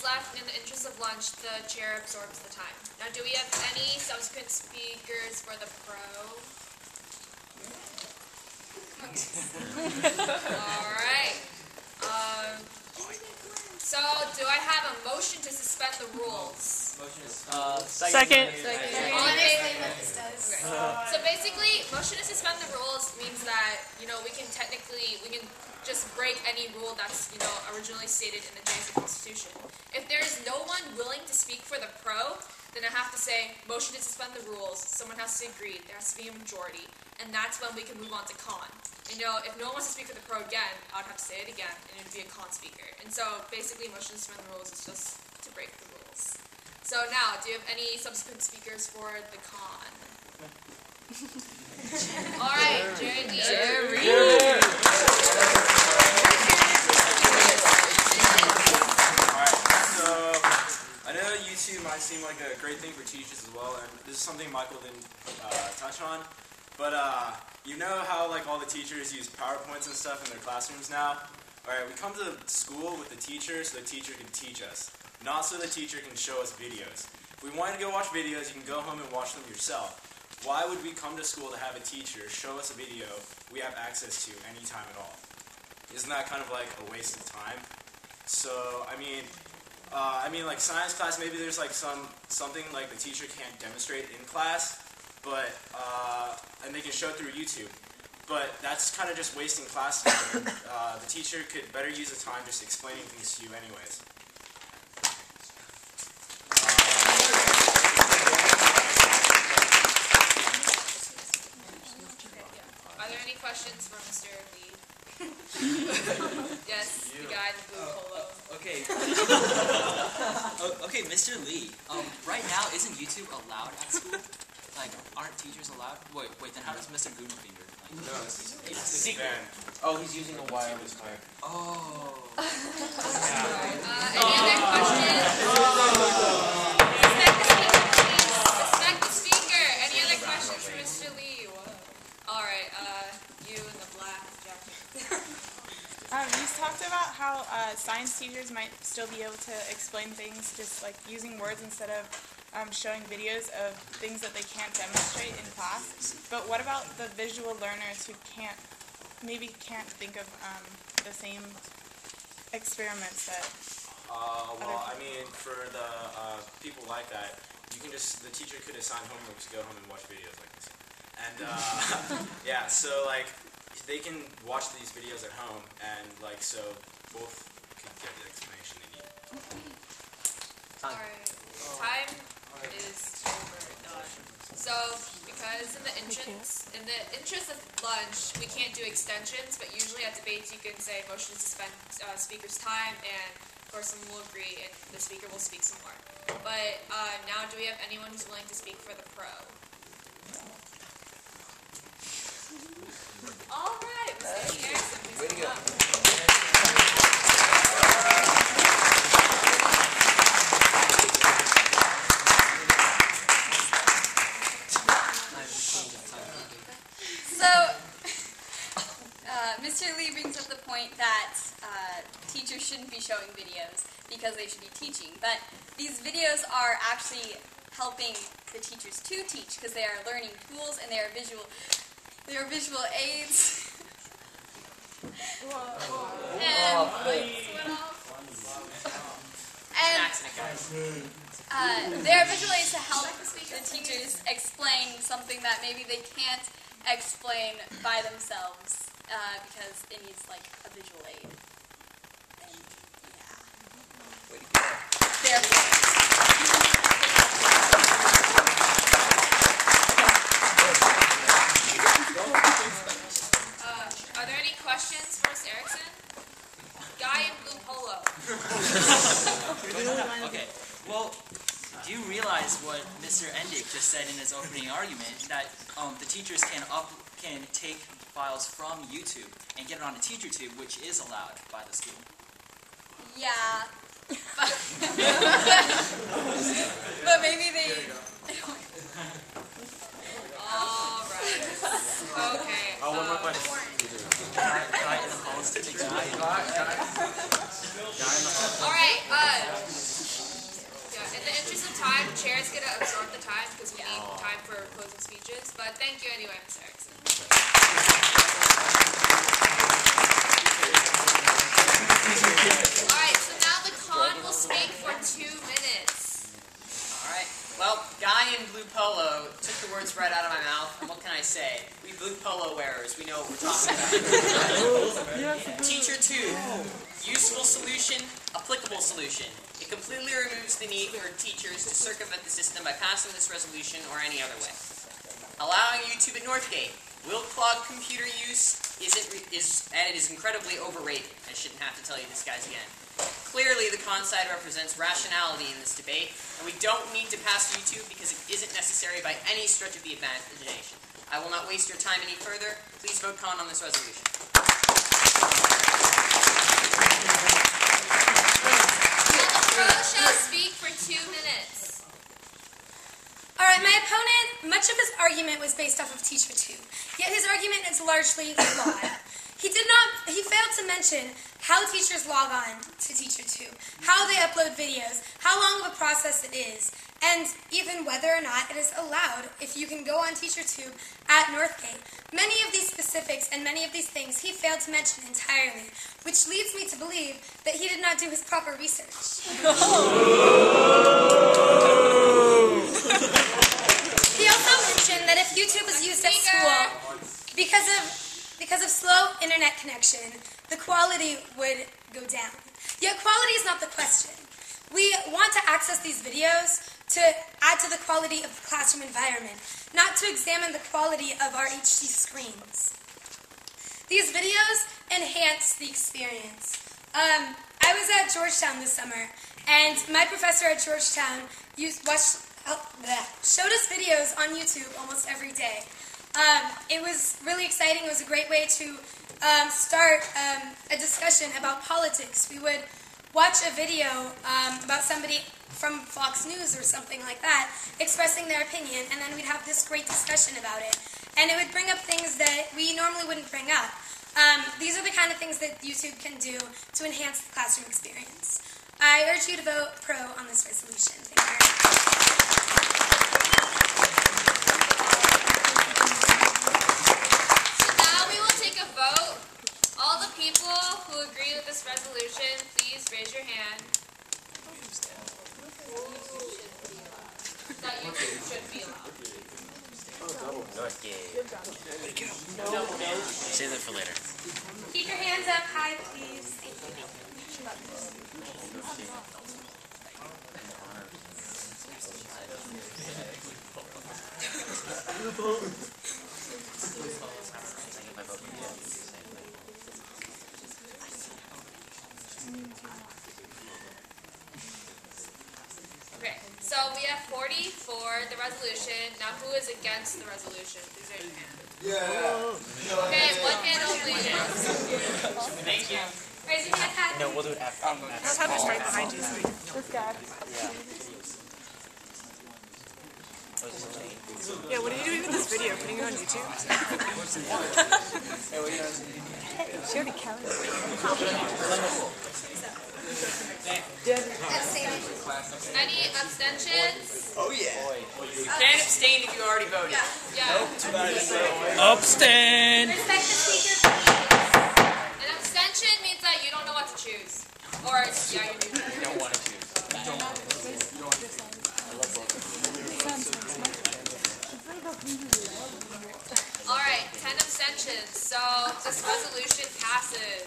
left, in the interest of lunch, the chair absorbs the time. Now, do we have any subsequent speakers for the pro? Alright. So, do I have a motion to suspend the rules? Second. Okay. So basically, motion to suspend the rules means that, we can just break any rule that's, originally stated in the JSA Constitution. If there is no one willing to speak for the pro, then I have to say, motion to suspend the rules, someone has to agree, there has to be a majority, and that's when we can move on to con. And, if no one wants to speak for the pro again, I would have to say it again, and it would be a con speaker. And so, basically, motion to suspend the rules is just to break the rules. So now, do you have any subsequent speakers for the con? Alright, Jerry. Alright, so I know YouTube might seem like a great thing for teachers as well, and this is something Michael didn't touch on, but you know how all the teachers use PowerPoints and stuff in their classrooms now? Alright, we come to school with the teacher so the teacher can teach us, not so the teacher can show us videos. If we wanted to go watch videos, you can go home and watch them yourself. Why would we come to school to have a teacher show us a video we have access to anytime at all? Isn't that kind of like a waste of time? So, I mean, like science class, maybe there's like something like the teacher can't demonstrate in class, but and they can show it through YouTube. But that's kind of just wasting class time. The teacher could better use the time just explaining things to you anyways. Are there any questions for Mr. Lee? Yes, the guy in the blue polo. Okay. Okay, Mr. Lee. Right now, isn't YouTube allowed at school? Like, aren't teachers allowed? Wait. Then how does Mr. Goodenfinger? No, it's secret. Oh, he's using a wireless mic. Oh. Any other questions? Respect the speaker. Any other questions for Mr. Lee? Alright, you in the black jacket. You talked about how science teachers might still be able to explain things just like using words instead of showing videos of things that they can't demonstrate in class. But what about the visual learners who maybe can't think of the same experiments that Well, I mean, for the people like that, the teacher could assign homework to go home and watch videos like this. And, yeah, so, like, they can watch these videos at home, and, like, so both can get the explanation they need. Alright, time is overdone. So, because in the interest of lunch, we can't do extensions, but usually at debates you can say motion to suspend speaker's time, and of course someone will agree, and the speaker will speak some more. But now, do we have anyone who's willing to speak for the pro? Alright, Mr. Harrison, please come up. Mr. Lee brings up the point that teachers shouldn't be showing videos because they should be teaching. But these videos are actually helping the teachers to teach because they are learning tools and they are visual aids. And they are visual aids to help the teachers explain something that maybe they can't explain by themselves. Because it needs like a visual aid. And yeah. Therefore. Are there any questions for Ms. Erickson? Guy in blue polo. Okay. Well, do you realize what Mr. Endick just said in his opening argument, that the teachers can take files from YouTube and get it on a TeacherTube, which is allowed by the school? Yeah. But maybe they... Alright. Okay. Oh, one more question. Alright, the chair is going to absorb the time because we need time for closing speeches. But thank you anyway, Mr. Erickson. Alright, so now the con will speak for 2 minutes. Alright. Well, guy in blue polo took the words right out of my mouth, and what can I say? We blue polo wearers, we know what we're talking about. Teacher 2. Useful solution, applicable solution. It completely removes the need for teachers to circumvent the system by passing this resolution or any other way. Allowing YouTube at Northgate will clog computer use and it is incredibly overrated. I shouldn't have to tell you this, guys, again. Clearly, the con side represents rationality in this debate, and we don't need to pass YouTube because it isn't necessary by any stretch of the imagination. I will not waste your time any further. Please vote con on this resolution. Pro shall speak for 2 minutes. Alright, my opponent, much of his argument was based off of Teacher 2, yet his argument is largely flawed. He failed to mention how teachers log on to Teacher 2, how they upload videos, how long of a process it is, and even whether or not it is allowed if you can go on Teacher 2 at Northgate. Many of these specifics and many of these things he failed to mention entirely, which leads me to believe that he did not do his proper research. He also mentioned that if YouTube was used at school because of slow internet connection, the quality would go down. Yet quality is not the question. We want to access these videos to add to the quality of the classroom environment, not to examine the quality of our HD screens. These videos enhance the experience. I was at Georgetown this summer, and my professor at Georgetown showed us videos on YouTube almost every day. It was really exciting. It was a great way to start a discussion about politics. We would watch a video about somebody from Fox News or something like that expressing their opinion, and then we'd have this great discussion about it. And it would bring up things that we normally wouldn't bring up. These are the kind of things that YouTube can do to enhance the classroom experience. I urge you to vote pro on this resolution. Thank you very much. Vote. All the people who agree with this resolution, please raise your hand. That you should be allowed. Save that for later. Keep your hands up high, please. Thank you. Okay, so we have 40 for the resolution. Now, who is against the resolution? Please raise your hand. Yeah. Okay, one hand only. Thank you. Raise your hand high. No, we'll do it after. I'll have it right behind you. This guy. Yeah, what are you doing with this video? Putting it on YouTube? She already counted. Any abstentions? Oh yeah. You can abstain if you already voted. Yeah. Abstain! Respect the speaker, please. An abstention means that you don't know what to choose. Or, yeah, you do. You don't want to choose. Alright, 10 abstentions. So this resolution passes.